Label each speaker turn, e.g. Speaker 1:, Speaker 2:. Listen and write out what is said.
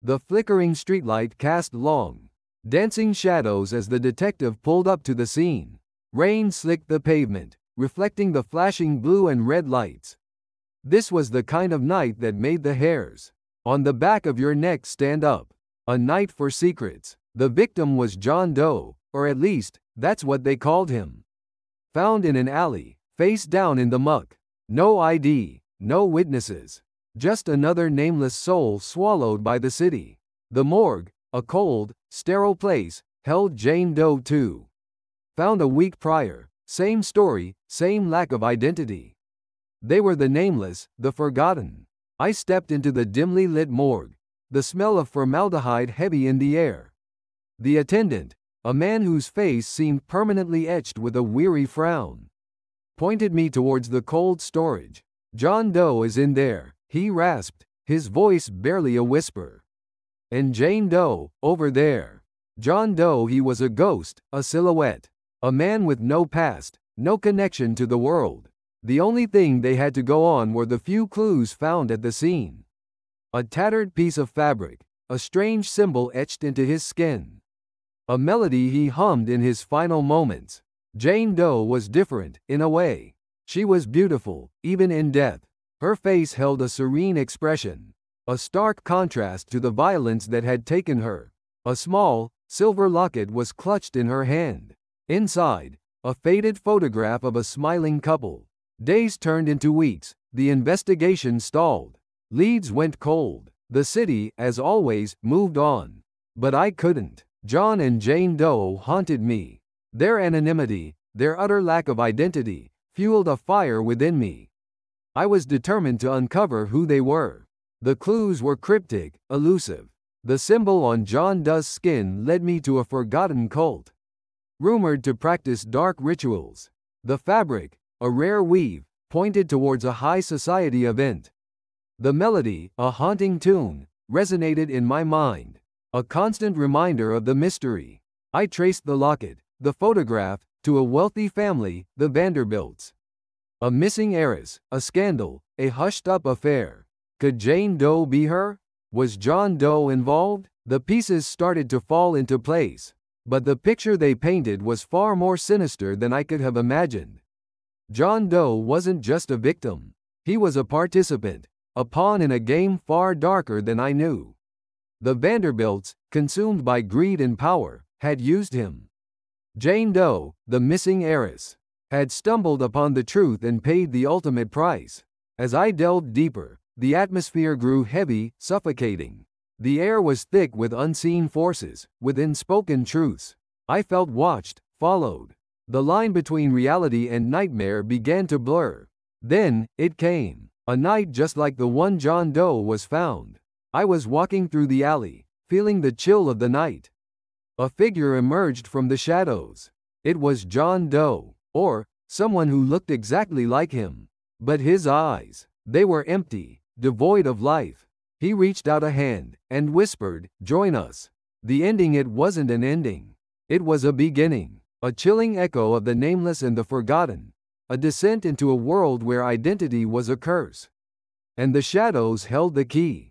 Speaker 1: The flickering streetlight cast long, dancing shadows as the detective pulled up to the scene. Rain slicked the pavement, reflecting the flashing blue and red lights. This was the kind of night that made the hairs on the back of your neck stand up. A night for secrets. The victim was John Doe, or at least, that's what they called him. Found in an alley, face down in the muck. No ID, no witnesses. Just another nameless soul swallowed by the city. The morgue, a cold, sterile place, held Jane Doe too. Found a week prior. Same story, same lack of identity. They were the nameless, the forgotten. I stepped into the dimly lit morgue. The smell of formaldehyde heavy in the air. The attendant, a man whose face seemed permanently etched with a weary frown, pointed me towards the cold storage. John Doe is in there, he rasped, his voice barely a whisper. And Jane Doe, over there. John Doe, he was a ghost, a silhouette. A man with no past, no connection to the world. The only thing they had to go on were the few clues found at the scene. A tattered piece of fabric, a strange symbol etched into his skin. A melody he hummed in his final moments. Jane Doe was different, in a way. She was beautiful, even in death. Her face held a serene expression, a stark contrast to the violence that had taken her. A small, silver locket was clutched in her hand. Inside, a faded photograph of a smiling couple. Days turned into weeks, the investigation stalled. Leads went cold. The city, as always, moved on. But I couldn't. John and Jane Doe haunted me. Their anonymity, their utter lack of identity, fueled a fire within me. I was determined to uncover who they were. The clues were cryptic, elusive. The symbol on John Doe's skin led me to a forgotten cult, rumored to practice dark rituals. The fabric, a rare weave, pointed towards a high society event. The melody, a haunting tune, resonated in my mind, a constant reminder of the mystery. I traced the locket, the photograph, to a wealthy family, the Vanderbilts. A missing heiress, a scandal, a hushed-up affair. Could Jane Doe be her? Was John Doe involved? The pieces started to fall into place, but the picture they painted was far more sinister than I could have imagined. John Doe wasn't just a victim. He was a participant, a pawn in a game far darker than I knew. The Vanderbilts, consumed by greed and power, had used him. Jane Doe, the missing heiress, had stumbled upon the truth and paid the ultimate price. As I delved deeper, the atmosphere grew heavy, suffocating. The air was thick with unseen forces, with unspoken truths. I felt watched, followed. The line between reality and nightmare began to blur. Then, it came. A night just like the one John Doe was found. I was walking through the alley, feeling the chill of the night. A figure emerged from the shadows. It was John Doe, or someone who looked exactly like him. But his eyes, they were empty, devoid of life. He reached out a hand and whispered, "Join us." The ending, it wasn't an ending. It was a beginning, a chilling echo of the nameless and the forgotten, a descent into a world where identity was a curse. And the shadows held the key.